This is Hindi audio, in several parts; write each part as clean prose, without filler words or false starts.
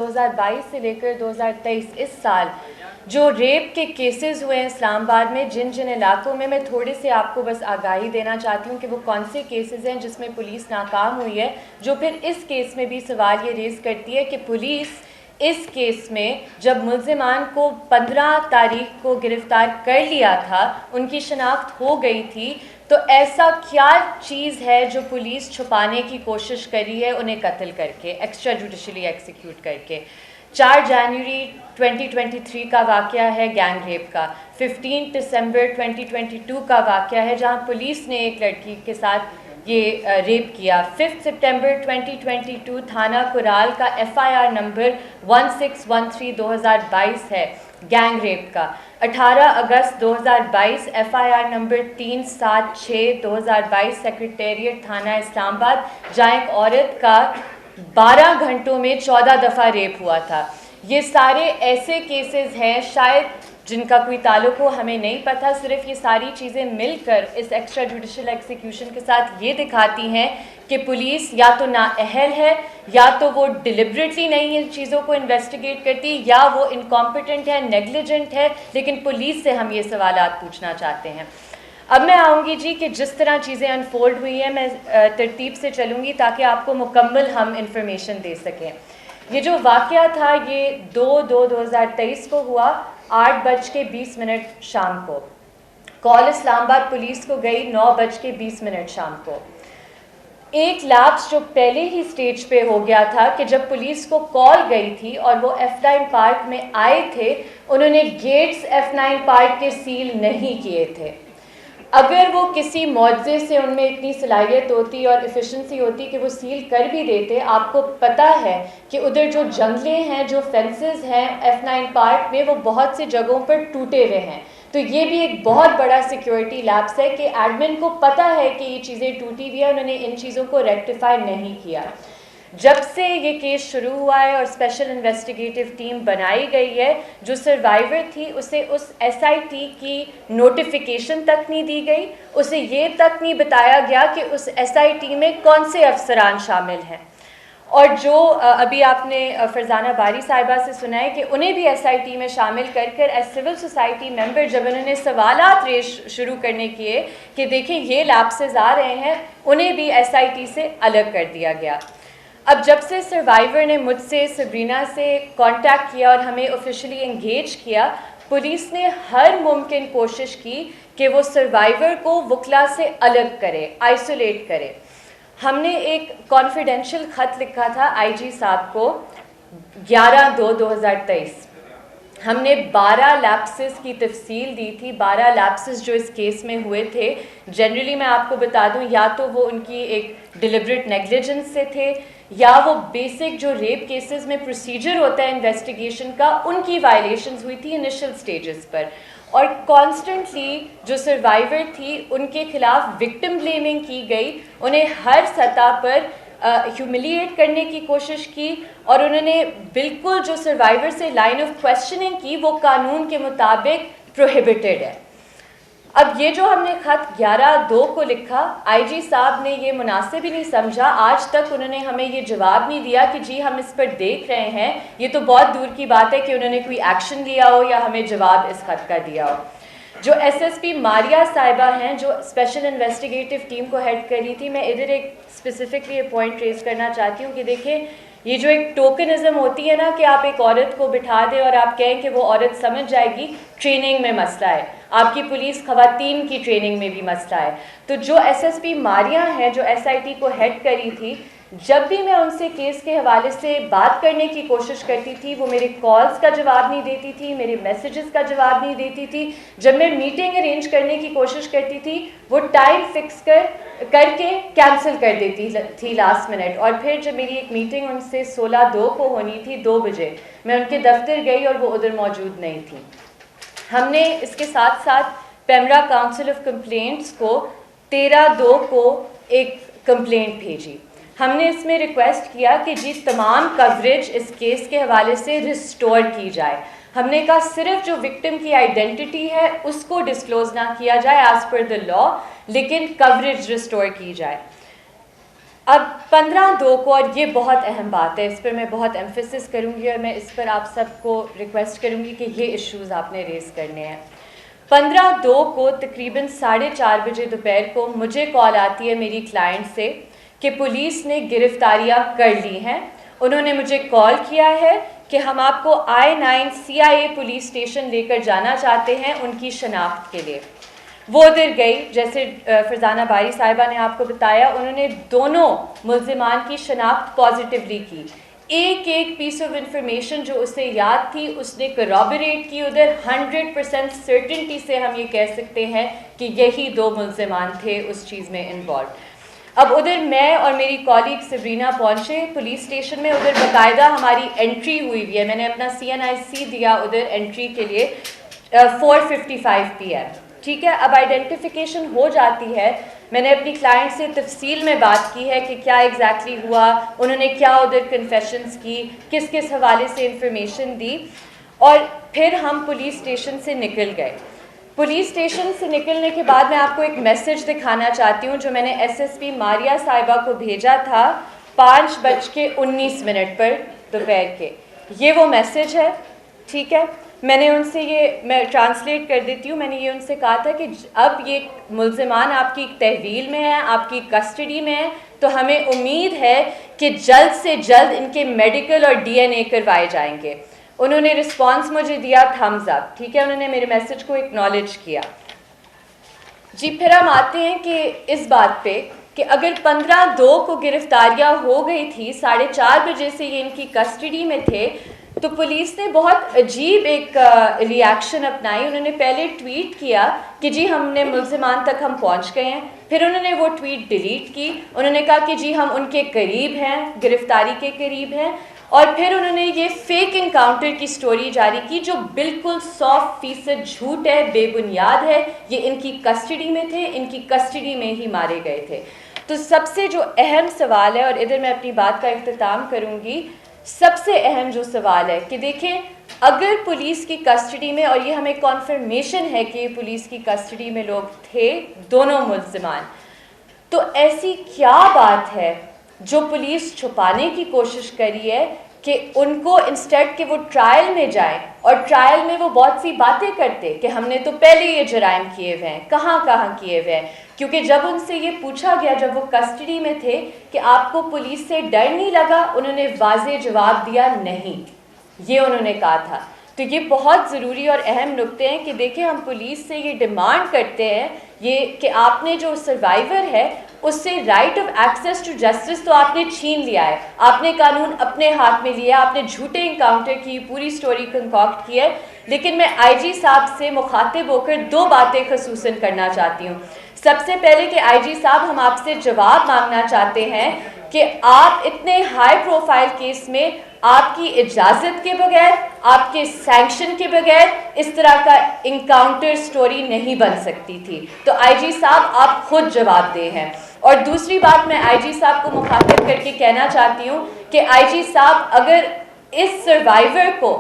2022 से लेकर 2023 इस साल जो रेप के केसेस हुए हैं इस्लामाबाद में, जिन जिन इलाकों में, मैं थोड़े से आपको बस आगाही देना चाहती हूँ कि वो कौन से केसेस हैं जिसमें पुलिस नाकाम हुई है, जो फिर इस केस में भी सवाल ये रेज़ करती है कि पुलिस इस केस में जब मुल्ज़िमान को 15 तारीख को गिरफ़्तार कर लिया था, उनकी शनाख्त हो गई थी, तो ऐसा क्या चीज़ है जो पुलिस छुपाने की कोशिश कर रही है उन्हें कत्ल करके, एक्स्ट्रा जुडिशली एक्सिक्यूट करके। 4 जनवरी 2023 का वाक़या है गैंग रेप का, 15 दिसंबर 2022 का वाक़या है जहां पुलिस ने एक लड़की के साथ ये रेप किया। 5 सितंबर 2022 थाना कुराल का FIR नंबर 1613/2022 है गैंग रेप का। 18 अगस्त 2022 FIR नंबर 376/2022 सेक्रेटेरिएट थाना इस्लामाबाद, जहाँ एक औरत का 12 घंटों में 14 दफ़ा रेप हुआ था। ये सारे ऐसे केसेस हैं शायद जिनका कोई ताल्लुक हो, हमें नहीं पता। सिर्फ ये सारी चीज़ें मिलकर इस एक्स्ट्रा जुडिशल एक्सिक्यूशन के साथ ये दिखाती हैं कि पुलिस या तो नाअहल है, या तो वो डिलिबरेटली नहीं इन चीज़ों को इन्वेस्टिगेट करती, या वो इनकॉम्पिटेंट है, नेग्लिजेंट है। लेकिन पुलिस से हम ये सवालात पूछना चाहते हैं। अब मैं आऊँगी जी कि जिस तरह चीज़ें अनफोल्ड हुई हैं, मैं तरतीब से चलूँगी ताकि आपको मुकम्मल हम इंफॉर्मेशन दे सकें। ये जो वाक़या था ये 2/2/2023 को हुआ, 8:20 शाम को। कॉल इस्लामाबाद पुलिस को गई 9:20 शाम को। एक लैप्स जो पहले ही स्टेज पे हो गया था कि जब पुलिस को कॉल गई थी और वो F9 पार्क में आए थे, उन्होंने गेट्स F9 पार्क के सील नहीं किए थे। अगर वो किसी मौजज़े से उनमें इतनी सलाहियत होती और एफिशिएंसी होती कि वो सील कर भी देते, आपको पता है कि उधर जो जंगले हैं, जो फेंसेस हैं F9 पार्क में, वो बहुत सी जगहों पर टूटे हुए हैं। तो ये भी एक बहुत बड़ा सिक्योरिटी लैप्स है कि एडमिन को पता है कि ये चीज़ें टूटी हुई है, उन्होंने इन चीज़ों को रेक्टिफाई नहीं किया। जब से ये केस शुरू हुआ है और स्पेशल इन्वेस्टिगेटिव टीम बनाई गई है, जो सर्वाइवर थी उसे उस SIT की नोटिफिकेशन तक नहीं दी गई, उसे ये तक नहीं बताया गया कि उस SIT में कौन से अफसरान शामिल हैं। और जो अभी आपने फरजाना बारी साहिबा से सुना है कि उन्हें भी SIT में शामिल कर एज सिविल सोसाइटी मेंबर जब उन्होंने सवालात रेज शुरू करने किए कि देखें ये लैप्सेस आ रहे हैं, उन्हें भी SIT से अलग कर दिया गया। अब जब से सर्वाइवर ने मुझसे, सबरीना से कांटेक्ट किया और हमें ऑफिशियली एंगेज किया, पुलिस ने हर मुमकिन कोशिश की कि वो सर्वाइवर को वकला से अलग करे, आइसोलेट करे। हमने एक कॉन्फिडेंशियल ख़त लिखा था IG साहब को 11/2/2023। हमने 12 लैप्सेस की तफसील दी थी, 12 लैप्सेस जो इस केस में हुए थे। जनरली मैं आपको बता दूं, या तो वो उनकी एक डिलिबरेट नेग्लिजेंस से थे, या वो बेसिक जो रेप केसेस में प्रोसीजर होता है इन्वेस्टिगेशन का, उनकी वायलेशंस हुई थी इनिशियल स्टेजेस पर। और कॉन्स्टेंटली जो सर्वाइवर थी उनके खिलाफ विक्टिम ब्लेमिंग की गई, उन्हें हर सतह पर ह्यूमिलिएट करने की कोशिश की, और उन्होंने बिल्कुल जो सर्वाइवर से लाइन ऑफ क्वेश्चनिंग की वो कानून के मुताबिक प्रोहिबिटेड है। अब ये जो हमने ख़त 11/2 को लिखा, IG साहब ने ये मुनासिब ही नहीं समझा, आज तक उन्होंने हमें ये जवाब नहीं दिया कि जी हम इस पर देख रहे हैं। ये तो बहुत दूर की बात है कि उन्होंने कोई एक्शन लिया हो या हमें जवाब इस ख़त का दिया हो। जो SSP मारिया साहिबा हैं, जो स्पेशल इन्वेस्टिगेटिव टीम को हेड कर रही थी, मैं इधर एक स्पेसिफिकली ये पॉइंट रेज करना चाहती हूँ कि देखिए ये जो एक टोकनिज़म होती है ना कि आप एक औरत को बिठा दें और आप कहें कि वो औरत समझ जाएगी, ट्रेनिंग में मसला है, आपकी पुलिस खवातीन की ट्रेनिंग में भी मसला है। तो जो SSP मारिया हैं, जो SIT को हेड करी थी, जब भी मैं उनसे केस के हवाले से बात करने की कोशिश करती थी, वो मेरे कॉल्स का जवाब नहीं देती थी, मेरे मैसेजेस का जवाब नहीं देती थी। जब मैं मीटिंग अरेंज करने की कोशिश करती थी, वो टाइम फिक्स करके कैंसिल कर देती थी लास्ट मिनट। और फिर जब मेरी एक मीटिंग उनसे 16/2 को होनी थी 2 बजे, मैं उनके दफ्तर गई और वो उधर मौजूद नहीं थी। हमने इसके साथ साथ पेमरा काउंसिल ऑफ कंप्लेंट्स को 13/2 को एक कंप्लेंट भेजी। हमने इसमें रिक्वेस्ट किया कि जी तमाम कवरेज इस केस के हवाले से रिस्टोर की जाए। हमने कहा सिर्फ जो विक्टिम की आइडेंटिटी है उसको डिस्क्लोज ना किया जाए एज पर द लॉ, लेकिन कवरेज रिस्टोर की जाए। अब 15/2 को, और ये बहुत अहम बात है, इस पर मैं बहुत एम्फेसिस करूँगी और मैं इस पर आप सबको रिक्वेस्ट करूँगी कि ये इश्यूज़ आपने रेज़ करने हैं। 15/2 को तकरीबन 4:30 बजे दोपहर को मुझे कॉल आती है मेरी क्लाइंट से कि पुलिस ने गिरफ्तारियां कर ली हैं। उन्होंने मुझे कॉल किया है कि हम आपको I9 CIA पुलिस स्टेशन लेकर जाना चाहते हैं उनकी शनाख्त के लिए। वो उधर गई, जैसे फरजाना बारी साहिबा ने आपको बताया, उन्होंने दोनों मुल्जिमान की शनाख्त पॉजिटिवली की। एक एक पीस ऑफ इंफॉर्मेशन जो उसे याद थी उसने करॉबरेट की उधर। 100% सर्टेनिटी से हम ये कह सकते हैं कि यही 2 मुल्जिमान थे उस चीज़ में इन्वॉल्व। अब उधर मैं और मेरी कॉलीग सबरीना पहुंचे पुलिस स्टेशन में। उधर बाकायदा हमारी एंट्री हुई है, मैंने अपना CNIC दिया उधर एंट्री के लिए 4:55 PM। ठीक है, अब आइडेंटिफिकेशन हो जाती है। मैंने अपनी क्लाइंट से तफसील में बात की है कि क्या एग्जैक्टली हुआ, उन्होंने क्या उधर कन्फेशंस की, किस किस हवाले से इंफॉर्मेशन दी, और फिर हम पुलिस स्टेशन से निकल गए। पुलिस स्टेशन से निकलने के बाद मैं आपको एक मैसेज दिखाना चाहती हूँ जो मैंने SSP मारिया साहिबा को भेजा था 5:19 पर दोपहर के। ये वो मैसेज है, ठीक है। मैंने उनसे मैं ट्रांसलेट कर देती हूँ। मैंने ये उनसे कहा था कि अब ये मुल्जिमान आपकी तहवील में है, आपकी कस्टडी में है, तो हमें उम्मीद है कि जल्द से जल्द इनके मेडिकल और DNA करवाए जाएंगे। उन्होंने रिस्पांस मुझे दिया थम्स अप, ठीक है, उन्होंने मेरे मैसेज को एक्नॉलेज किया। जी, फिर हम आते हैं कि इस बात पे कि अगर 15/2 को गिरफ्तारियां हो गई थी, 4:30 बजे से ये इनकी कस्टडी में थे, तो पुलिस ने बहुत अजीब एक रिएक्शन अपनाई। उन्होंने पहले ट्वीट किया कि जी हमने मुल्जिमान तक हम पहुंच गए हैं, फिर उन्होंने वो ट्वीट डिलीट की। उन्होंने कहा कि जी हम उनके करीब हैं, गिरफ्तारी के करीब हैं, और फिर उन्होंने ये फेक इनकाउंटर की स्टोरी जारी की जो बिल्कुल 100% झूठ है, बेबुनियाद है। ये इनकी कस्टडी में थे, इनकी कस्टडी में ही मारे गए थे। तो सबसे जो अहम सवाल है, और इधर मैं अपनी बात का इख्तिताम करूंगी, सबसे अहम जो सवाल है कि देखें, अगर पुलिस की कस्टडी में, और ये हमें कॉन्फर्मेशन है कि पुलिस की कस्टडी में लोग थे दोनों मुल्जिमान, तो ऐसी क्या बात है जो पुलिस छुपाने की कोशिश करी है कि उनको इंस्टेड कि वो ट्रायल में जाएं, और ट्रायल में वो बहुत सी बातें करते कि हमने तो पहले ये जराइम किए हुए हैं, कहाँ कहाँ किए हुए हैं। क्योंकि जब उनसे ये पूछा गया, जब वो कस्टडी में थे, कि आपको पुलिस से डर नहीं लगा, उन्होंने वाज़ेह जवाब दिया नहीं, ये उन्होंने कहा था। तो ये बहुत ज़रूरी और अहम नुक्ते हैं कि देखिए, हम पुलिस से ये डिमांड करते हैं ये कि आपने जो सर्वाइवर है उससे right of access to justice तो आपने छीन लिया है, आपने कानून अपने हाथ में लिया, आपने झूठे इनकाउंटर की पूरी स्टोरी कंकॉक्ट की है। लेकिन मैं IG साहब से मुखातिब होकर 2 बातें खसूसन करना चाहती हूँ। सबसे पहले कि IG साहब, हम आपसे जवाब मांगना चाहते हैं कि आप इतने हाई प्रोफाइल केस में आपकी इजाज़त के बगैर, आपके सैंक्शन के बगैर इस तरह का इनकाउंटर स्टोरी नहीं बन सकती थी। तो IG साहब, आप खुद जवाब दें हैं। और दूसरी बात मैं IG साहब को मुखातिब करके कहना चाहती हूँ कि IG साहब, अगर इस सर्वाइवर को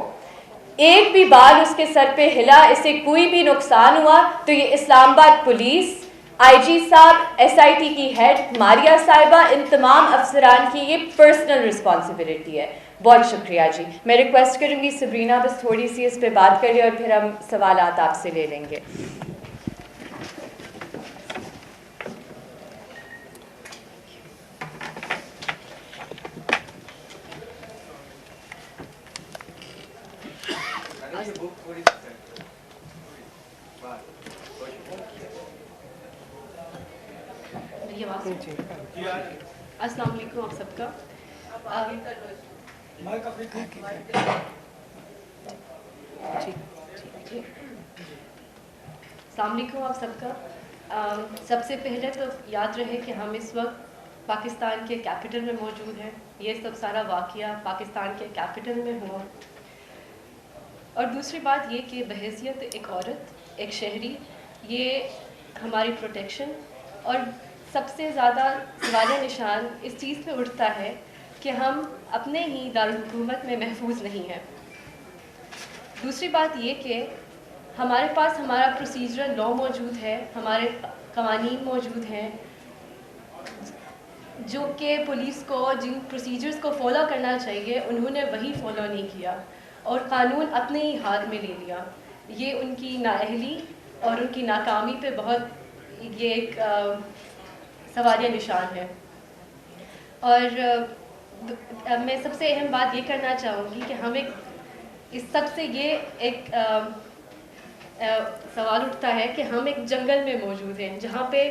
एक भी बाल उसके सर पे हिला, इसे कोई भी नुकसान हुआ, तो ये इस्लामाबाद पुलिस, IG साहब, SIT की हेड मारिया साहिबा, इन तमाम अफसरान की ये पर्सनल रिस्पॉन्सिबिलिटी है। बहुत शुक्रिया जी। मैं रिक्वेस्ट करूँगी सबरीना बस थोड़ी सी इस पे बात करें और फिर हम सवालात आपसे ले लेंगे। अस्सलाम वालेकुम आप सबका। अस्सलाम वालेकुम आप सबका। सबसे पहले तो याद रहे कि हम इस वक्त पाकिस्तान के कैपिटल में मौजूद हैं। ये सब सारा वाक़या पाकिस्तान के कैपिटल में हुआ। और दूसरी बात ये कि बहैसियत एक औरत, एक शहरी, ये हमारी प्रोटेक्शन, और सबसे ज़्यादा सवाल निशान इस चीज़ पे उठता है कि हम अपने ही दारुल हुकूमत में महफूज नहीं हैं। दूसरी बात ये कि हमारे पास हमारा प्रोसीजरल लॉ मौजूद है, हमारे कवानीन मौजूद हैं, जो कि पुलिस को जिन प्रोसीजर्स को फॉलो करना चाहिए उन्होंने वही फॉलो नहीं किया और क़ानून अपने ही हाथ में ले लिया। ये उनकी नाअहली और उनकी नाकामी पे बहुत ये एक सवालिया निशान है। और मैं सबसे अहम बात ये करना चाहूँगी कि हमें इस सब से ये एक सवाल उठता है कि हम एक जंगल में मौजूद हैं जहाँ पे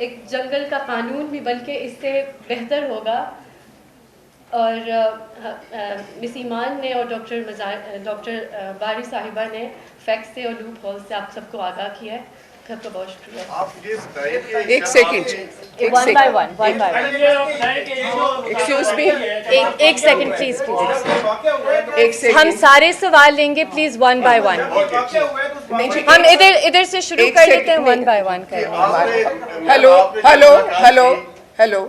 एक जंगल का कानून भी बल्कि इससे बेहतर होगा। और मिस ईमान ने और डॉक्टर बारी साहिबा ने फैक्ट से और लूप होल से आप सबको आगाह किया है। सबका बहुत शुक्रिया। आप ये बताइए कि एक second, one by one excuse me, एक सेकंड प्लीज एक हम सेकंड, सारे सवाल लेंगे प्लीज वन बाय वन। नहीं जी, हम इधर से शुरू एक कर लेते हैं, सेकंड, वन बाय वन करेंगे। हेलो हेलो हेलो हेलो,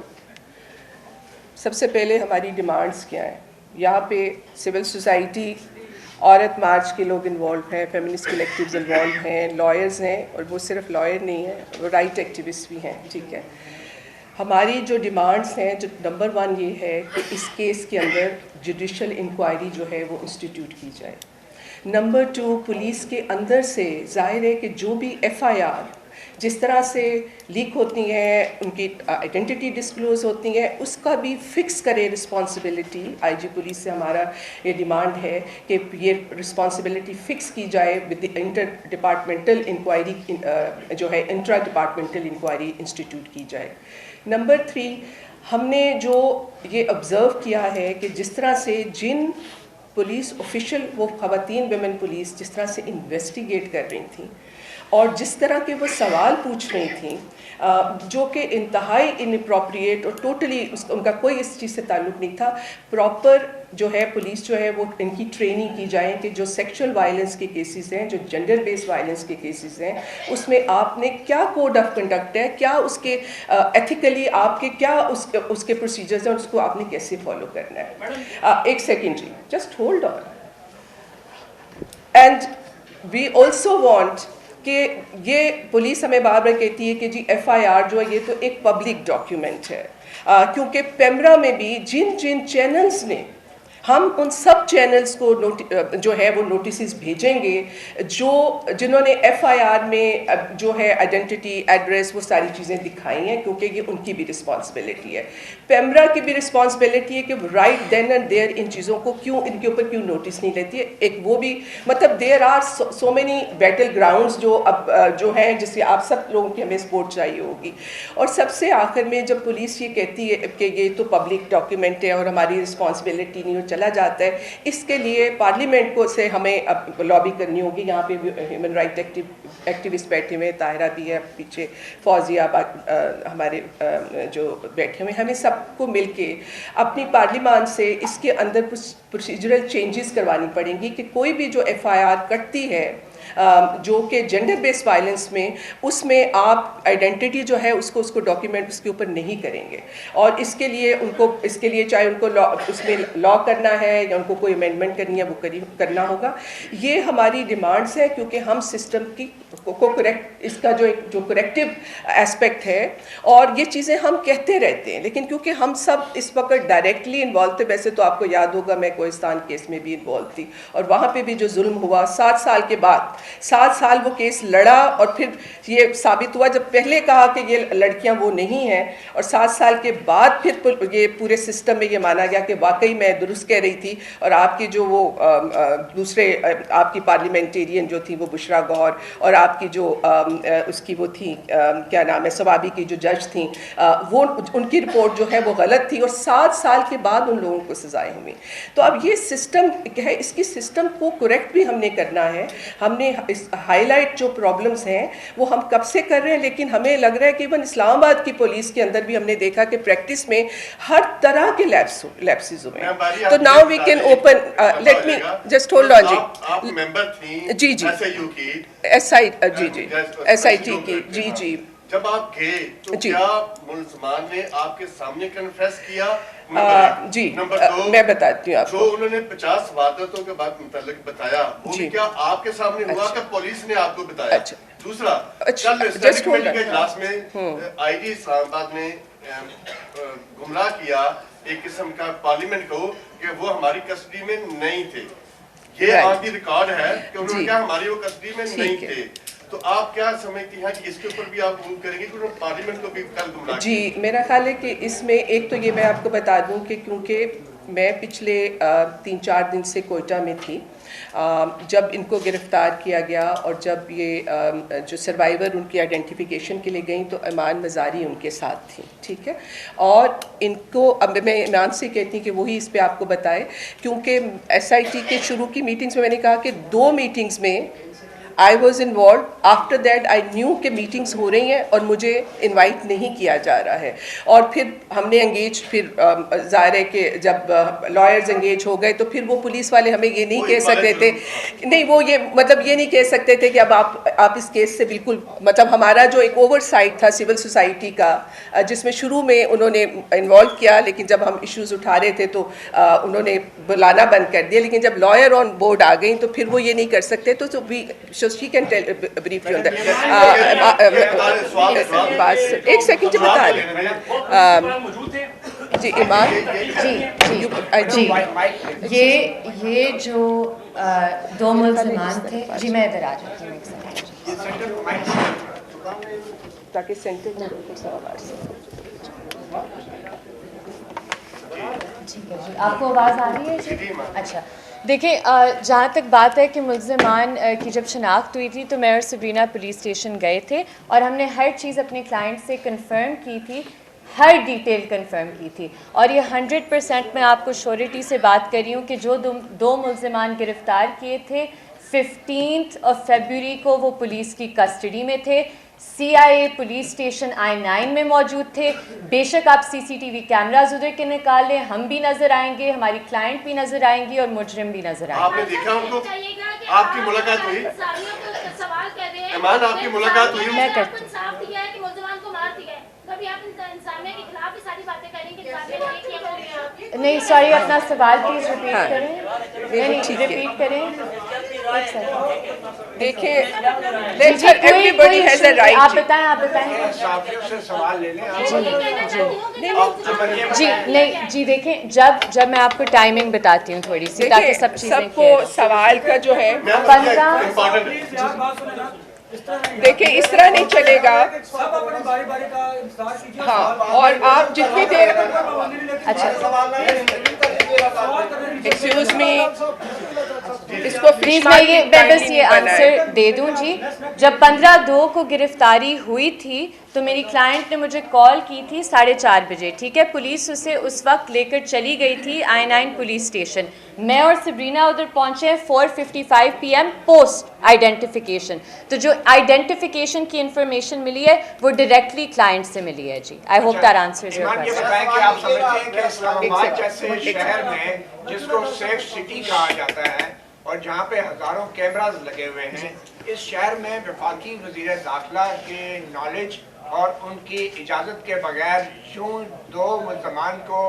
सबसे पहले हमारी डिमांड्स क्या हैं? यहाँ पे सिविल सोसाइटी, औरत मार्च के लोग इन्वॉल्व हैं, फेमिनिस्ट कलेक्टिव्स इन्वॉल्व हैं, लॉयर्स हैं, और वो सिर्फ लॉयर नहीं हैं, वो राइट एक्टिविस्ट भी हैं, ठीक है। हमारी जो डिमांड्स हैं, जो नंबर 1 ये है कि इस केस के अंदर जुडिशल इंक्वायरी जो है वो इंस्टीट्यूट की जाए। नंबर 2, पुलिस के अंदर से जाहिर है कि जो भी FIR जिस तरह से लीक होती हैं, उनकी आइडेंटिटी डिस्क्लोज होती हैं, उसका भी फिक्स करे रिस्पॉन्सिबिलिटी। IG पुलिस से हमारा ये डिमांड है कि ये रिस्पॉन्सिबिलिटी फिक्स की जाए with the inter departmental inquiry, जो है इंट्रा डिपार्टमेंटल इंक्वायरी इंस्टीट्यूट की जाए। नंबर 3, हमने जो ये ऑब्ज़र्व किया है कि जिस तरह से जिन पुलिस ऑफिशियल, वो ख़वातीन विमेन पुलिस जिस तरह से इन्वेस्टिगेट कर रही थी और जिस तरह के वो सवाल पूछ रही थी, जो कि इंतहाई इनअप्रोप्रिएट और टोटली उनका कोई इस चीज़ से ताल्लुक़ नहीं था। प्रॉपर जो है पुलिस जो है वो इनकी ट्रेनिंग की जाए कि जो सेक्सुअल वायलेंस के केसेस हैं, जो जेंडर बेस्ड वायलेंस के केसेस हैं, उसमें आपने क्या कोड ऑफ कंडक्ट है, क्या उसके एथिकली आपके क्या उसके प्रोसीजर्स हैं, और उसको आपने कैसे फॉलो करना है। एक सेकेंड जी, just hold on. And we also want कि ये पुलिस हमें बार बार कहती है कि जी FIR जो है ये तो एक पब्लिक डॉक्यूमेंट है, क्योंकि पेमरा में भी जिन जिन चैनल्स ने, हम उन सब चैनल्स को जो है वो नोटिस भेजेंगे जिन्होंने FIR में जो है आइडेंटिटी, एड्रेस, वो सारी चीज़ें दिखाई हैं, क्योंकि ये उनकी भी रिस्पॉन्सिबिलिटी है। पेमरा की भी रिस्पॉन्सिबिलिटी है कि राइट देन एंड देयर इन चीज़ों को क्यों, इनके ऊपर क्यों नोटिस नहीं लेती है। एक वो भी, मतलब there are so many battle grounds जो अब जो हैं, जिससे आप सब लोगों की हमें सपोर्ट चाहिए होगी। और सबसे आखिर में जब पुलिस ये कहती है कि ये तो पब्लिक डॉक्यूमेंट है और हमारी रिस्पॉन्सिबिलिटी नहीं, चला जाता है, इसके लिए पार्लियामेंट को से हमें अब लॉबी करनी होगी। यहाँ पे ह्यूमन राइट एक्टिविस्ट बैठे हुए, ताहिरा भी है पीछे, फौजिया हमारे जो बैठे हुए, हमें सबको मिलके अपनी पार्लियामान से इसके अंदर प्रोसीजरल चेंजेस करवानी पड़ेंगी कि कोई भी जो FIR कटती है जो कि जेंडर बेस्ड वायलेंस में, उसमें आप आइडेंटिटी जो है उसको डॉक्यूमेंट उसके ऊपर नहीं करेंगे। और इसके लिए चाहे उनको उसमें लॉ करना है या उनको कोई अमेंडमेंट करनी है, वो करना होगा। ये हमारी डिमांड्स है, क्योंकि हम सिस्टम की को करेक्ट, इसका जो करेक्टिव एस्पेक्ट है, और ये चीज़ें हम कहते रहते हैं, लेकिन क्योंकि हम सब इस वक्त डायरेक्टली इन्वॉल्व थे, वैसे तो आपको याद होगा मैं कोहिस्तान केस में भी इन्वॉल्व थी, और वहाँ पे भी जो जुल्म हुआ 7 साल के बाद, 7 साल वो केस लड़ा, और फिर ये साबित हुआ, जब पहले कहा कि ये लड़कियां वो नहीं हैं, और 7 साल के बाद फिर ये पूरे सिस्टम में ये माना गया कि वाकई मैं दुरुस्त कह रही थी। और आपकी जो वो दूसरे आपकी पार्लियामेंटेरियन जो थी वो बुशरा गौर, और आपकी जो उसकी वो थी क्या नाम है, सवाबी की जो जज थी, वो उनकी रिपोर्ट जो है वो गलत थी, और 7 साल के बाद उन लोगों को सजाएं हुई। तो अब ये सिस्टम है, इसकी सिस्टम को करेक्ट भी हमने करना है। हमने इस हाईलाइट जो प्रॉब्लम्स हैं वो हम कब से कर रहे हैं, लेकिन हमें लग रहा है कि इवन इस्लामाबाद की पुलिस के अंदर भी हमने देखा कि प्रैक्टिस में हर तरह के लैप्सेस हुए हैं। तो now we can open, let me just hold on जी। आप मेंबर थी जी जी, SIU की, SIT की, जी जी। जब आप गए तो जी, क्या मुल्ज़मान ने आपके सामने कन्फेस किया? जी, नंबर 2, मैं बताती हूँ आपको। जो उन्होंने 50 वारदातों के बाद मुतल्लिक बताया, वो भी क्या आपके सामने हुआ कि पुलिस ने आपको बताया? अच्छा, दूसरा, अच्छा, कल just hold on। के इजलास में IG इस्लामाबाद ने गुमराह किया एक किस्म का पार्लियामेंट को कि वो हमारी कस्टडी में नहीं थे। ये आपकी रिकॉर्ड है कि उन्होंने क्या हमारी वो कस्टडी में नहीं थे। तो आप क्या समझती हैं कि इसके ऊपर भी आप मूव करेंगे कि उन्होंने पार्लियामेंट को भी कल गुमराह जी, मेरा ख्याल है कि इसमें एक तो ये मैं आपको बता दूं कि क्योंकि मैं पिछले 3-4 दिन से कोयटा में थी जब इनको गिरफ़्तार किया गया, और जब ये जो सर्वाइवर उनकी आइडेंटिफिकेशन के लिए गई तो ईमान मज़ारी उनके साथ थी, ठीक है। और इनको अब मैं ईमान से कहती हूँ कि वही इस पे आपको बताए, क्योंकि SIT के शुरू की मीटिंग्स में मैंने कहा कि 2 मीटिंग्स में I was involve. After that I knew कि मीटिंग्स हो रही हैं और मुझे इनवाइट नहीं किया जा रहा है। और फिर हमने एंगेज, फिर ज़ाहिर है कि जब लॉयर्स एंगेज हो गए तो फिर वो पुलिस वाले हमें ये नहीं कह सकते थे, नहीं वो ये मतलब ये नहीं कह सकते थे कि अब आप इस केस से बिल्कुल, मतलब हमारा जो एक ओवरसाइट था सिविल सोसाइटी का जिसमें शुरू में उन्होंने इन्वॉल्व किया, लेकिन जब हम इश्यूज़ उठा रहे थे तो उन्होंने बुलाना बंद कर दिया। लेकिन जब लॉयर ऑन बोर्ड आ गई तो फिर वो ये नहीं कर सकते, तो भी she can tell brief you on that. एक सेकंड जी बता रहे जी ईमान जी ये जो 2 मुल्ज़िमान थे जी, मैं इधर आ जाती हूँ एक सेकंड ताकि सेंटर में बिल्कुल सवाल से। ठीक है जी, आपको आवाज़ आ रही है जी? अच्छा, देखिए जहाँ तक बात है कि मुल्ज़िमान की जब शनाख्त हुई थी तो मैं और सबरीना पुलिस स्टेशन गए थे और हमने हर चीज़ अपने क्लाइंट से कंफर्म की थी, हर डिटेल कंफर्म की थी। और ये 100% मैं आपको श्योरिटी से बात कर रही हूँ कि जो 2 मुल्ज़िमान गिरफ़्तार किए थे 15 फरवरी को वो पुलिस की कस्टडी में थे। CIA पुलिस स्टेशन I-9 में मौजूद थे। बेशक आप CCTV कैमराज उधर के निकाल लें, हम भी नज़र आएंगे, हमारी क्लाइंट भी नज़र आएंगी और मुजरिम भी नज़र आएंगे। आपने देखा उनको? आपकी मुलाकात हुई? सवाल कर रहे हैं, ईमान आपकी मुलाकात हुई? मैं करती हूँ। इंसाफ दिया है कि मुल्ज़िमान को मार दिया है, कभी आप इंसानियत के खिलाफ ही सारी बातें करेंगे। नहीं सॉरी, अपना सवाल प्लीज रिपीट करें। नहीं रिपीट करें। देखिए एवरीबॉडी हैज अ राइट। आप बताएं साथियों से सवाल ले लें। जी नहीं जी, देखें जब मैं आपको टाइमिंग बताती हूँ थोड़ी सी ताकि सब चीजें सबको सवाल का जो है 15 देखिए इस तरह नहीं चलेगा। हाँ, और आप जितनी देर अच्छा एक्सक्यूज मी इसको प्लीज मैं बस ये आंसर दे दूं जी। जब 15/2 को गिरफ्तारी हुई थी तो मेरी क्लाइंट ने मुझे कॉल की थी 4:30 बजे, ठीक है। पुलिस उसे उस वक्त लेकर चली गई थी I-9 पुलिस स्टेशन। मैं और सबरीना उधर पहुंचे 4:55 PM पोस्ट आइडेंटिफिकेशन। तो जो आइडेंटिफिकेशन की इंफॉर्मेशन मिली है वो डायरेक्टली क्लाइंट से मिली है जी। I hope that answers your ये क्वेश्चन। बताएं कि आप समझते हैं कि इस्लामाबाद जैसे शहर में जिसको सेफ सिटी कहा जाता है और जहाँ पे हजारों कैमरास लगे हुए हैं, इस शहर में वफाकी वज़ीर दाखिला के नॉलेज और उनकी इजाज़त के बगैर यूँ 2 मुल्ज़मान को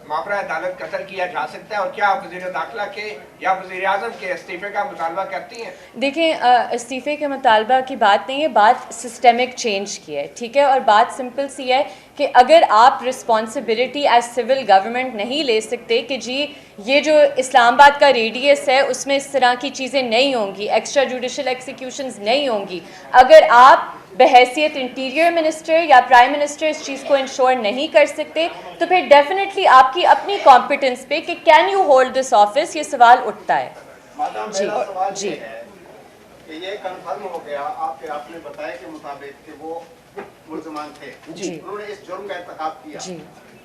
माबरा अदालत कत्ल किया जा सकता है? और क्या आप वज़ीर दाखिला के या वज़ीर आज़म के इस्तीफ़े का मुतालबा करती हैं? देखिए इस्तीफ़े के मुतालबा की बात नहीं है, बात सिस्टेमिक चेंज की है, ठीक है। और बात सिंपल सी है कि अगर आप रिस्पॉन्सिबिलिटी एज सिविल गवर्नमेंट नहीं ले सकते कि जी ये जो इस्लामाबाद का रेडियस है उसमें इस तरह की चीज़ें नहीं होंगी, एक्स्ट्रा जुडिशल एक्सिक्यूशंस नहीं होंगी, अगर आप बहैसियत इंटीरियर मिनिस्टर या प्राइम मिनिस्टर इस चीज़ को इंश्योर नहीं कर सकते तो फिर डेफिनेटली आपकी अपनी कॉम्पिटेंस पे कि can you hold this office ये सवाल उठता है। जी कि ये कंफर्म हो गया आपने बताया के मुताबिक कि वो मुल्ज़िमान थे जी, उन्होंने इस जुर्म का इर्तिकाब किया जी।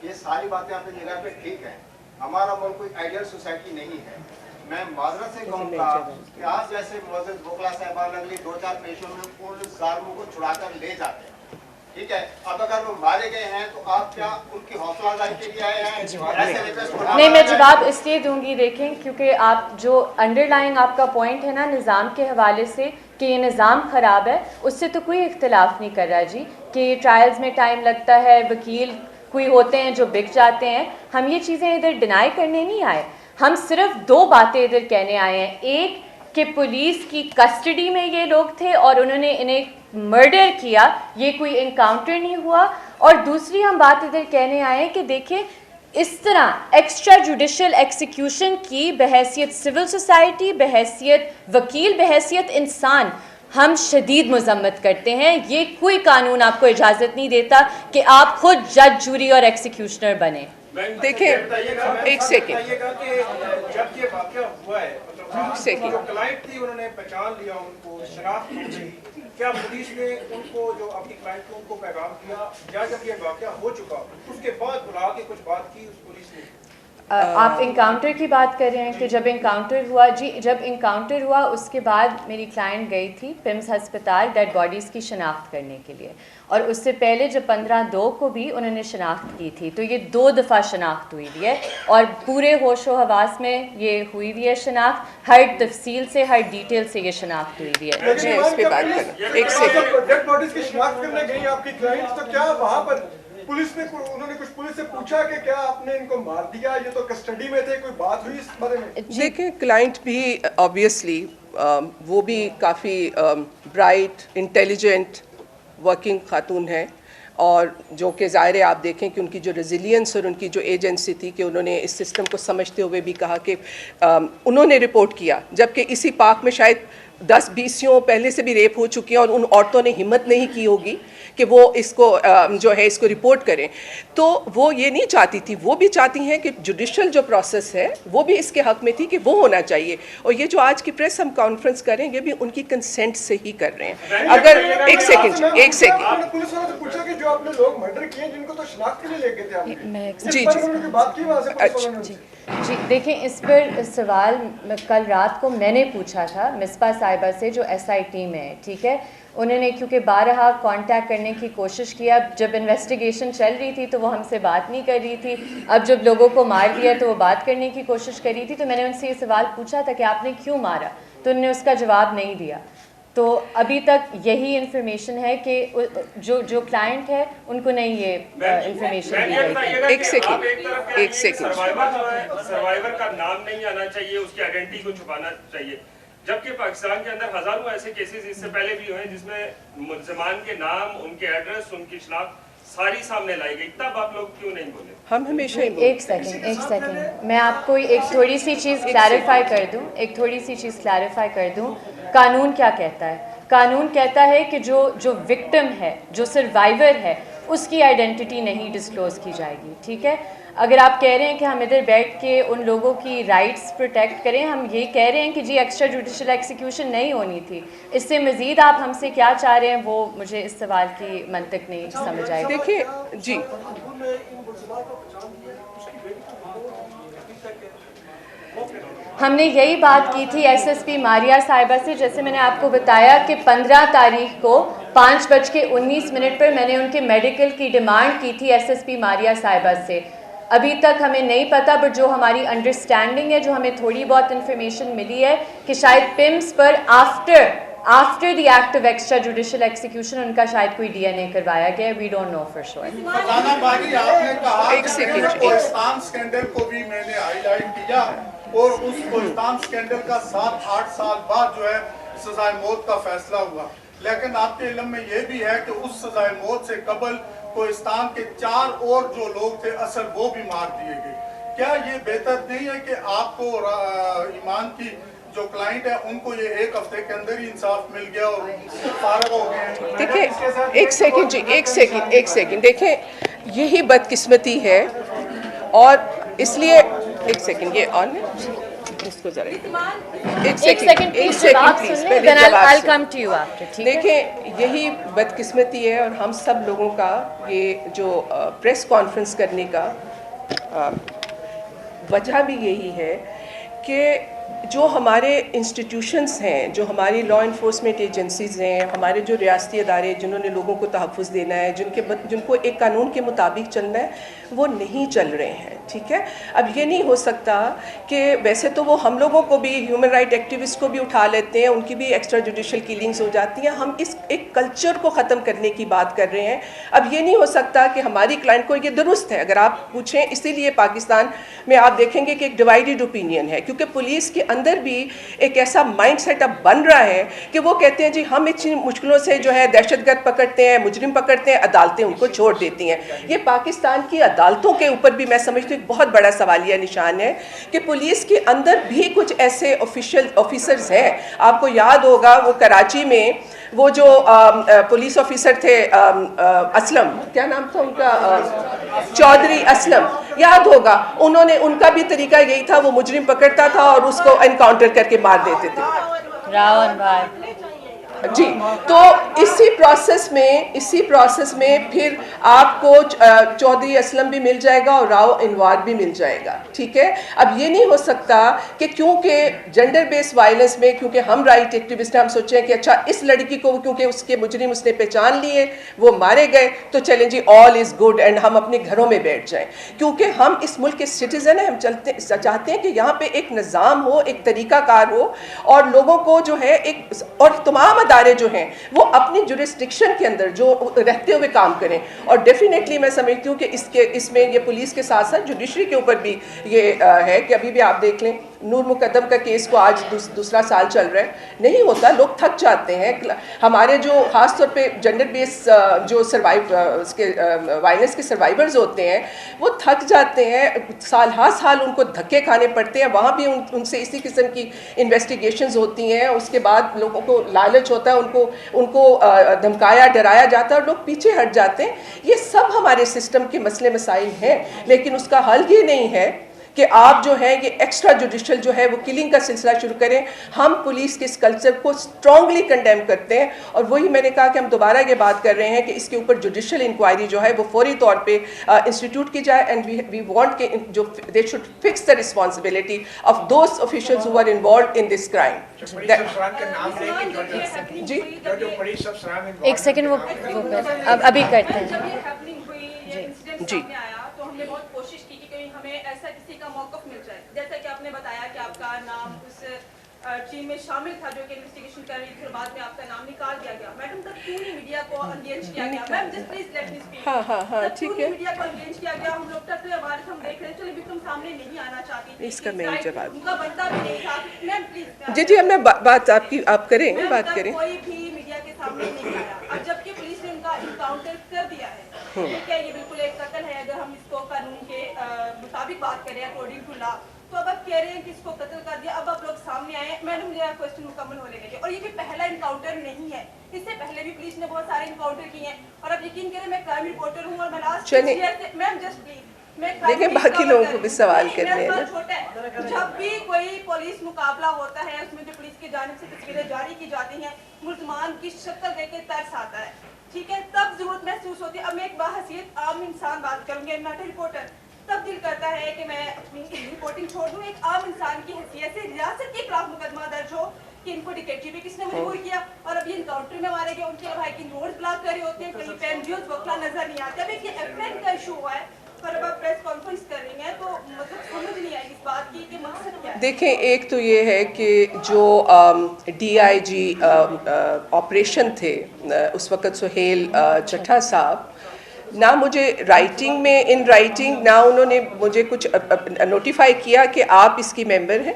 ये सारी बातें अपनी जगह पे ठीक है। हमारा मुल्क कोई आइडियल सोसाइटी नहीं है। मैं माजरत से कहूँगा कि आज जैसे मोअज़्ज़िज़ बोकला साहबान अगली 2-4 पेशों में उन ज़ालिमों को छुड़ाकर ले जाते हैं, ठीक है। अब अगर वो मारे गए हैं तो आप क्या उनकी हौसला अफजाई के लिए आए हैं? ऐसे रिक्वेस्ट नहीं, मैं जवाब इसलिए दूंगी, देखें क्योंकि आप जो अंडरलाइंग आपका पॉइंट है ना निज़ाम के हवाले से कि ये निज़ाम ख़राब है, उससे तो कोई इख्तिलाफ़ नहीं कर रहा जी कि ट्रायल्स में टाइम लगता है, वकील कोई होते हैं जो बिक जाते हैं। हम ये चीज़ें इधर डिनाई करने नहीं आए, हम सिर्फ 2 बातें इधर कहने आए हैं। एक कि पुलिस की कस्टडी में ये लोग थे और उन्होंने इन्हें मर्डर किया, ये कोई इनकाउंटर नहीं हुआ। और दूसरी हम बात इधर कहने आए हैं कि देखिए इस तरह एक्स्ट्रा जुडिशल एक्सिक्यूशन की बहैसियत सिविल सोसाइटी, बहैसियत वकील, बहैसियत इंसान हम शदीद मजम्मत करते हैं। ये कोई कानून आपको इजाज़त नहीं देता कि आप खुद जज, जूरी और एक्सिक्यूशनर बने। देखिए एक सेकेंड, जब ये वाकया हुआ है सेकेंड, जो क्लाइंट थी उन्होंने पहचान लिया, उनको शनाख्त हो गई, क्या पुलिस ने उनको जो आपकी क्लाइंट को उनको पैगाम दिया, या जब ये वाकया हो चुका उसके बाद बुला के कुछ बात की उस पुलिस ने? आप इनकाउंटर की बात कर रहे हैं कि जब इनकाउंटर हुआ, जी जब इनकाउंटर हुआ उसके बाद मेरी क्लाइंट गई थी पिम्स हस्पताल डेड बॉडीज़ की शनाख्त करने के लिए, और उससे पहले जब 15/2 को भी उन्होंने शनाख्त की थी। तो ये 2 दफ़ा शनाख्त हुई हुई है और पूरे होशो हवास में ये हुई हुई है शनाख्त, हर तफसील से, हर डिटेल से ये शनाख्त हुई हुई है। मुझे इस पे बात करना, एक सेकेंड। डेड बॉडीज की शिनाख्त करने गई आपकी क्लाइंट, तो क्या वहां पर पुलिस ने उन्होंने कुछ पुलिस से पूछा कि क्या आपने इनको मार दिया, ये तो कस्टडी में थे, कोई बात हुई इस बारे में? देखिए क्लाइंट भी ऑब्वियसली वो भी काफ़ी ब्राइट, इंटेलिजेंट वर्किंग खातून है, और जो कि ज़ाहिर है आप देखें कि उनकी जो रेजिलियंस और उनकी जो एजेंसी थी कि उन्होंने इस सिस्टम को समझते हुए भी कहा कि उन्होंने रिपोर्ट किया, जबकि इसी पार्क में शायद 10-20 पहले से भी रेप हो चुकी हैं और उन औरतों ने हिम्मत नहीं की होगी कि वो इसको जो है इसको रिपोर्ट करें। तो वो ये नहीं चाहती थी, वो भी चाहती हैं कि जुडिशल जो प्रोसेस है वो भी इसके हक में थी कि वो होना चाहिए। और ये जो आज की प्रेस हम कॉन्फ्रेंस कर रहे हैं ये भी उनकी कंसेंट से ही कर रहे हैं। अगर एक सेकेंड आपने पुलिस वालों से पूछा कि जो आपने लोग मर्डर किए जिनको तो शनाख्त के लिए ले गए थे आप, जी जी बात की वहाँ से पुलिस वालों ने? जी देखें, इस पर सवाल कल रात को मैंने पूछा था मिसबा साहिबा से जो SIT में है, ठीक है। उन्होंने क्योंकि 12 कांटेक्ट करने की कोशिश किया, जब इन्वेस्टिगेशन चल रही थी तो वो हमसे बात नहीं कर रही थी, अब जब लोगों को मार दिया तो वो बात करने की कोशिश कर रही थी। तो मैंने उनसे ये सवाल पूछा था कि आपने क्यों मारा, तो उन्होंने उसका जवाब नहीं दिया। तो अभी तक यही इन्फॉर्मेशन है कि जो क्लाइंट है उनको नहीं ये इन्फॉर्मेशन दी गई। एक सेकेंड, सर्वाइवर का नाम नहीं आना चाहिए, उसकी आइडेंटिटी को छुपाना चाहिए, जबकि पाकिस्तान के अंदर हजारों ऐसे केसेस इससे पहले भी हुए हैं जिसमें मुल्ज़िमान के नाम, उनके एड्रेस, उनकी शनाख्त सारी सामने लाई गई, तब आप लोग क्यों नहीं बोले? हम हमेशा ही एक सेकंड मैं आपको एक थोड़ी सी चीज़ क्लैरिफाई कर दूं, कानून क्या कहता है? कानून कहता है कि जो विक्टिम है, जो सर्वाइवर है, उसकी आइडेंटिटी नहीं डिस्क्लोज़ की जाएगी, ठीक है। अगर आप कह रहे हैं कि हम इधर बैठ के उन लोगों की राइट्स प्रोटेक्ट करें, हम ये कह रहे हैं कि जी एक्स्ट्रा जुडिशल एक्सिक्यूशन नहीं होनी थी, इससे मज़ीद आप हमसे क्या चाह रहे हैं वो मुझे इस सवाल की मंतक नहीं समझ आई। देखिए जी, हमने यही बात की थी SSP मारिया साहिबा से, जैसे मैंने आपको बताया कि 15 तारीख को 5:19 पर मैंने उनके मेडिकल की डिमांड की थी SSP मारिया साहिबा से। अभी तक हमें नहीं पता, बट जो हमारी अंडरस्टैंडिंग है, जो हमें थोड़ी बहुत इन्फॉर्मेशन मिली है कि शायद पिम्स पर after the act of extra judicial execution उनका शायद कोई DNA करवाया गया है। We don't know for sure. आपने कहा एक सेकंड, कोहिस्तान स्कैंडल को भी मैंने हाईलाइट किया और उस कोहिस्तान स्कैंडल का 7-8 साल बाद जो है सजाए मौत का फैसला हुआ, लेकिन आपके इल्म में ये भी है कि उस सजाए मौत से कबल कोहिस्तान के 4 और जो लोग थे असल वो भी मार दिए गए। क्या ये बेहतर नहीं है कि आपको ईमान की जो क्लाइंट है उनको ये 1 हफ्ते के अंदर ही इंसाफ मिल गया और फारग हो गए? देखिए एक सेकंड जी, एक सेकंड देखें, यही बदकिस्मती है और इसलिए एक सेकंड ये ऑन है, इसको जरा एक सेकंड प्लीज पहले जवाब सुनिए। देखिए यही बदकिस्मती है और हम सब लोगों का ये जो प्रेस कॉन्फ्रेंस करने का वजह भी यही है कि जो हमारे इंस्टीट्यूशंस हैं, जो हमारी लॉ इन्फोर्समेंट एजेंसीज़ हैं, हमारे जो रियासती अदारे जिन्होंने लोगों को तहफ़्फ़ुज़ देना है, जिनको एक कानून के मुताबिक चलना है, वो नहीं चल रहे हैं। ठीक है। अब ये नहीं हो सकता कि वैसे तो वो हम लोगों को भी, ह्यूमन राइट एक्टिविस्ट को भी उठा लेते हैं, उनकी भी एक्स्ट्रा जुडिशल किलिंग्स हो जाती हैं। हम इस एक कल्चर को ख़त्म करने की बात कर रहे हैं। अब ये नहीं हो सकता कि हमारी क्लाइंट को, ये दुरुस्त है अगर आप पूछें, इसीलिए पाकिस्तान में आप देखेंगे कि एक डिवाइडेड ओपिनियन है, क्योंकि पुलिस के अंदर भी एक ऐसा माइंड सेटअप बन रहा है कि वो कहते हैं जी हम इतनी मुश्किलों से जो है दहशतगर्द पकड़ते हैं, मुजरिम पकड़ते हैं, अदालतें उनको छोड़ देती हैं। ये पाकिस्तान की अदालतों के ऊपर भी मैं समझती हूँ एक बहुत बड़ा सवालिया निशान है कि पुलिस के अंदर भी कुछ ऐसे ऑफिसर्स हैं। आपको याद होगा वो कराची में वो जो पुलिस ऑफिसर थे, असलम, क्या नाम था उनका, चौधरी असलम, याद होगा, उनका भी तरीका यही था, वो मुजरिम पकड़ता था और उसको एनकाउंटर करके मार देते थे। रावण भाई जी। तो इसी प्रोसेस में फिर आपको चौधरी असलम भी मिल जाएगा और राव इनवार भी मिल जाएगा, ठीक है। अब ये नहीं हो सकता कि क्योंकि जेंडर बेस्ड वायलेंस में, क्योंकि हम राइट एक्टिविस्ट हैं, हम सोचें कि अच्छा इस लड़की को क्योंकि उसके मुजरिम उसने पहचान लिए, वो मारे गए, तो चलें जी ऑल इज़ गुड एंड हम अपने घरों में बैठ जाएं। क्योंकि हम इस मुल्क के सिटीज़न हैं, हम चाहते हैं कि यहाँ पे एक निज़ाम हो, एक तरीक़ाकार हो, और लोगों को जो है एक, और तमाम अदारे जो हैं वो अपनी जुरिस्डिक्शन के अंदर जो रहते हुए काम करें। और डेफिनेटली मैं समझती हूँ कि इसमें ये पुलिस के साथ साथ जुडिशरी के ऊपर भी ये है कि अभी भी आप देख लें नूर मुकद्दम का केस को आज दूसरा साल चल रहा है, नहीं होता, लोग थक जाते हैं। हमारे जो ख़ास तौर पे जेंडर बेस जो वायलेंस के सर्वाइवर्स होते हैं वो थक जाते हैं, साल उनको धक्के खाने पड़ते हैं, वहाँ भी उनसे इसी किस्म की इन्वेस्टिगेशंस होती हैं। उसके बाद लोगों को लालच होता है, उनको धमकाया डराया जाता है और लोग पीछे हट जाते हैं। ये सब हमारे सिस्टम के मसले मसाइल हैं, लेकिन उसका हल ये नहीं है कि आप जो है ये एक्स्ट्रा जुडिशल जो है वो किलिंग का सिलसिला शुरू करें। हम पुलिस के इस कल्चर को स्ट्रांगली कंडेम करते हैं, और वही मैंने कहा कि हम दोबारा ये बात कर रहे हैं कि इसके ऊपर जुडिशल इंक्वायरी जो है वो फौरी तौर पे इंस्टीट्यूट की जाए, एंड वी वांट के जो they should fix the responsibility of those officials who are involved in this crime. जी एक सेकंड, वो अभी करते हैं जी। तो हमने बहुत कोशिश की कि कहीं हमें ऐसा किसी का मौक़िफ़ मिल जाए, जैसा कि आपने बताया कि आपका नाम उस टीम में शामिल था जो कि इन्वेस्टिगेशन कर रही थी, फिर बाद में आपका नाम निकाल दिया गया। मैडम तब क्यों नहीं मीडिया को एंगेज किया गया? Ma'am just please let me speak. हाँ ठीक है, मीडिया को एंगेज किया गया, हम लोग तक तो हमारे हम देख रहे हैं, चलो विक्टिम सामने नहीं आना चाहती थी, इसका मैं जवाब, उनका बनता भी नहीं था। मैम प्लीज जी हमने बात आपकी आप करें, बात करें। कोई भी मीडिया के सामने नहीं आया, अब जबकि पुलिस ने उनका इनकाउंटर कर दिया है, ठीक है, ये बिल्कुल एक कत्ल है अगर हम इसको कानून के मुताबिक बात करें अकॉर्डिंग टू लॉ। तो अब आप कह रहे हैं कि इसको कत्ल कर दिया, अब आप लोग सामने आए। मैडम मेरा क्वेश्चन मुकम्मल होने लगे, और ये भी पहला इनकाउंटर नहीं है, इससे पहले भी पुलिस ने बहुत सारे इनकाउंटर किए हैं। और अब यकीन करें मैं क्राइम रिपोर्टर हूँ और मैं लास्ट मैम जस्ट प्लीज देखिए बाकी लोगों को भी सवाल करने हैं। जब भी कोई पुलिस मुकाबला होता है उसमें जो पुलिस की जानिब से तस्वीरें जारी की जाती हैं, मुल्ज़मान की शक्ल देख के तरस आता है, ठीक है, तब जरूरत महसूस होती है। अब मैं एक बाहसियत आम इंसान बात करूंगी, नॉट ए रिपोर्टर, तब दिल करता है कि मैं अपनी रिपोर्टिंग छोड़ दूं, एक आम इंसान की हैसियत से रियासत के खिलाफ मुकदमा दर्ज हो कि इनको डिकेटरी पे किसने मजबूर किया, और अब ये इनकाउंटर में मारे गए, उनके भाई की रोड ब्लॉक कर रहे होते हैं, कहीं पे एनजीओ वकला नजर नहीं आते। अब एक ये एफएन का इशू हुआ है, पर अब आप प्रेस कॉन्फ्रेंस कर रही हैं, तो मतलब समझ नहीं आई इस बात की कि मकसद क्या है। देखें, एक तो ये है कि जो DIG ऑपरेशन थे उस वक़्त सुहेल चट्टा साहब, ना मुझे राइटिंग में इन राइटिंग ना उन्होंने मुझे कुछ नोटिफाई किया कि आप इसकी मेंबर हैं,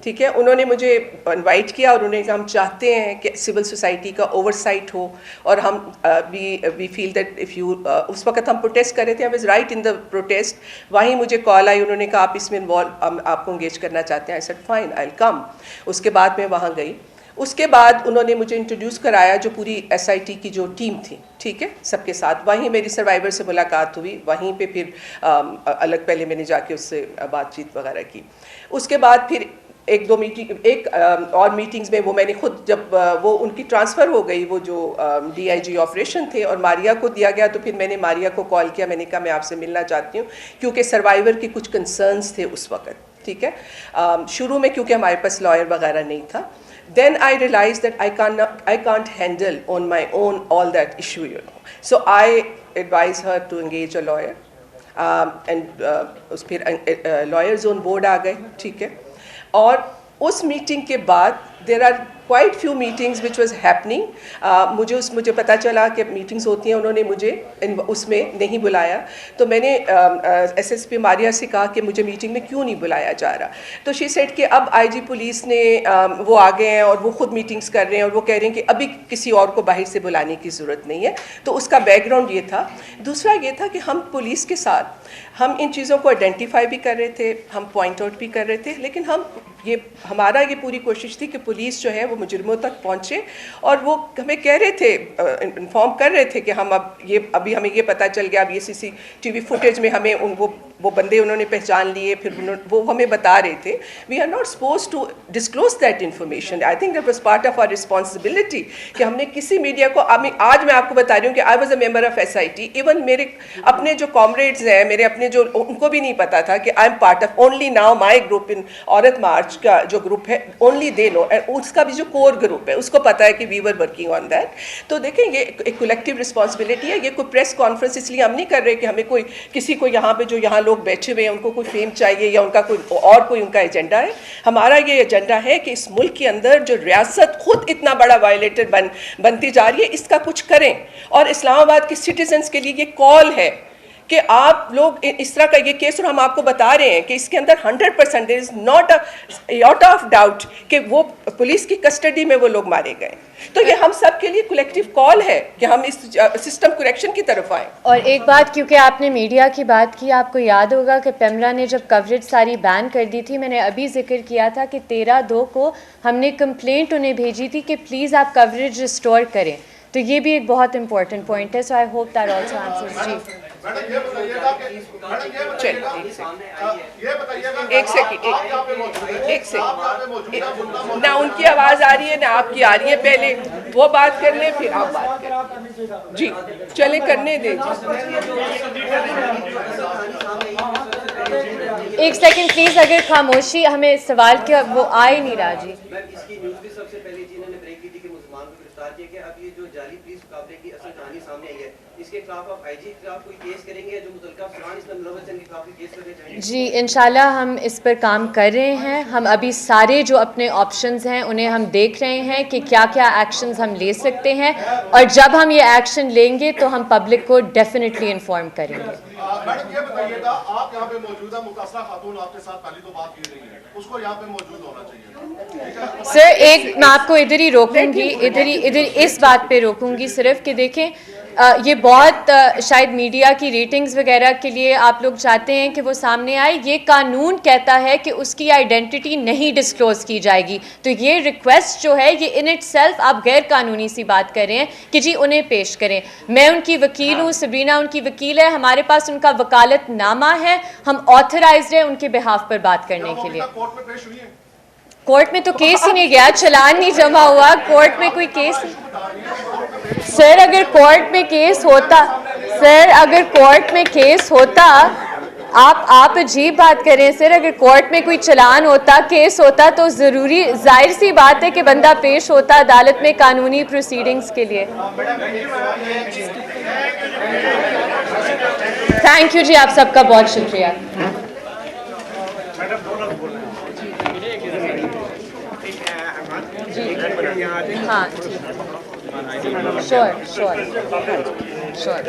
ठीक है। उन्होंने मुझे इनवाइट किया और उन्होंने कहा हम चाहते हैं कि सिविल सोसाइटी का ओवरसाइट हो, और हम we feel that if you, उस वक्त हम प्रोटेस्ट कर रहे थे, I was right in the protest. वहीं मुझे कॉल आई, उन्होंने कहा आप इसमें इन्वॉल्व, आपको इंगेज करना चाहते हैं। I said fine, I will come. उसके बाद मैं वहाँ गई, उसके बाद उन्होंने मुझे इंट्रोड्यूस कराया जो पूरी SIT की जो टीम थी, ठीक है, सबके साथ। वहीं मेरी सर्वाइवर से मुलाकात हुई, वहीं पे फिर अलग पहले मैंने जाके उससे बातचीत वगैरह की। उसके बाद फिर एक दो मीटिंग और मीटिंग्स में वो मैंने खुद, जब वो उनकी ट्रांसफ़र हो गई, वो जो DIG ऑपरेशन थे और मारिया को दिया गया, तो फिर मैंने मारिया को कॉल किया, मैंने कहा मैं आपसे मिलना चाहती हूँ, क्योंकि सर्वाइवर के कुछ कंसर्न्स थे उस वक्त, ठीक है। शुरू में क्योंकि हमारे पास लॉयर वगैरह नहीं था। Then I realized that I can't handle on my own all that issue, you know. So I advised her to engage a lawyer. And उस फिर लॉयर्स ऑन बोर्ड आ गए, ठीक है। और उस मीटिंग के बाद there are quite few meetings which was happening. मुझे पता चला कि मीटिंग्स होती हैं, उन्होंने मुझे उसमें नहीं बुलाया, तो मैंने SSP मारिया से कहा कि मुझे मीटिंग में क्यों नहीं बुलाया जा रहा। तो शी सेड कि अब IG पुलिस ने वो आ गए हैं और वो खुद मीटिंग्स कर रहे हैं और वो कह रहे हैं कि अभी किसी और को बाहर से बुलाने की ज़रूरत नहीं है। तो उसका बैकग्राउंड ये था। दूसरा ये था कि हम पुलिस के साथ हम इन चीज़ों को आइडेंटिफाई भी कर रहे थे, हम पॉइंट आउट भी कर रहे थे, लेकिन हमारा ये पूरी कोशिश थी कि पुलिस जो है वो मुजरिमों तक पहुंचे। और वो हमें कह रहे थे, इन्फॉर्म कर रहे थे कि हम अभी हमें ये पता चल गया, अब ये CCTV फुटेज में हमें वो बंदे उन्होंने पहचान लिए, फिर वो हमें बता रहे थे। We are not suppose to disclose that information. I think that was part of our responsibility कि हमने किसी मीडिया को, आज मैं आपको बता रही हूँ कि I was a member of SIT। Even मेरे अपने जो कॉमरेड्स हैं, मेरे अपने जो, उनको भी नहीं पता था कि I am part of, only now my group in औरत मार्च का जो ग्रुप है, ओनली दे नो, उसका भी जो कोर ग्रुप है उसको पता है कि we were working on that. तो देखें, ये एक कलेक्टिव रिस्पॉन्सिबिलिटी है। ये कोई प्रेस कॉन्फ्रेंस इसलिए हम नहीं कर रहे कि हमें कोई किसी को यहाँ पे जो यहाँ लोग बैठे हुए हैं उनको कोई फेम चाहिए या उनका कोई उनका एजेंडा है। हमारा ये एजेंडा है कि इस मुल्क के अंदर जो रियासत खुद इतना बड़ा वायलेटर बनती जा रही है, इसका कुछ करें। और इस्लामाबाद के सिटीजन्स के लिए ये कॉल है कि आप लोग इस तरह का ये केस, और हम आपको बता रहे हैं कि इसके अंदर 100% there is not a iota of doubt कि वो पुलिस की कस्टडी में वो लोग मारे गए। तो ये हम सब के लिए कलेक्टिव कॉल है कि हम इस सिस्टम करेक्शन की तरफ आएँ। और एक बात, क्योंकि आपने मीडिया की बात की, आपको याद होगा कि पेमरा ने जब कवरेज सारी बैन कर दी थी, मैंने अभी जिक्र किया था कि 13/2 को हमने कंप्लेंट उन्हें भेजी थी कि प्लीज़ आप कवरेज रिस्टोर करें। तो ये भी एक बहुत इंपॉर्टेंट पॉइंट है। So I hope that also answers. जी एक सेकंड ना उनकी आवाज़ आ रही है ना आपकी आ रही है। पहले वो बात कर ले, फिर आप बात करें। जी चले, करने दें। एक सेकंड प्लीज़, अगर खामोशी, हमें सवाल क्या वो आ ही नहीं रहा। जी इसकी न्यूज़ भी सबसे पहले जिन्होंने ब्रेक की थी कि मुसलमान को गिरफ्तार किया गया। अब ये जो जाली पुलिस मुकाबले की असल कहानी सामने आई है, इसके खिलाफ आप IG के खिलाफ कोई केस करेंगे जो मुतल्लिका फरमान इसमें मुलव्वस हैं, के खिलाफ केस करने चाहिए? जी इंशाल्लाह हम इस पर काम कर रहे हैं। हम अभी सारे जो अपने ऑप्शंस हैं उन्हें हम देख रहे हैं कि क्या क्या एक्शंस हम ले सकते हैं, और जब हम ये एक्शन लेंगे तो हम पब्लिक को डेफिनेटली इन्फॉर्म करेंगे। मैडम ये बताइएगा, आप यहाँ पे मौजूदा मुतासरा खातून आपके साथ पहली तो बात की रही है, उसको यहाँ पे मौजूद होना चाहिए। सर एक मैं आपको इधर ही रोकूंगी, इधर इस बात पे रोकूंगी सिर्फ कि देखें, ये बहुत शायद मीडिया की रेटिंग्स वगैरह के लिए आप लोग चाहते हैं कि वो सामने आए। ये कानून कहता है कि उसकी आइडेंटिटी नहीं डिस्क्लोज की जाएगी। तो ये रिक्वेस्ट जो है ये इन इटसेल्फ आप गैर कानूनी सी बात कर रहे हैं कि जी उन्हें पेश करें। मैं उनकी वकील हूँ, सबरीना उनकी वकील है, हमारे पास उनका वकालतनामा है, हम ऑथराइज्ड हैं उनके बिहाफ पर बात करने के लिए। कोर्ट में तो केस ही नहीं गया, चालान नहीं जमा हुआ, कोर्ट में कोई केस नहीं। सर अगर कोर्ट में केस होता, सर अगर कोर्ट में केस होता, आप अजीब बात कर रहे हैं सर। अगर कोर्ट में कोई चालान होता, केस होता, तो ज़रूरी जाहिर सी बात है कि बंदा पेश होता अदालत में कानूनी प्रोसीडिंग्स के लिए। थैंक यू जी, आप सबका बहुत शुक्रिया। हाँ श्योर श्योर श्योर।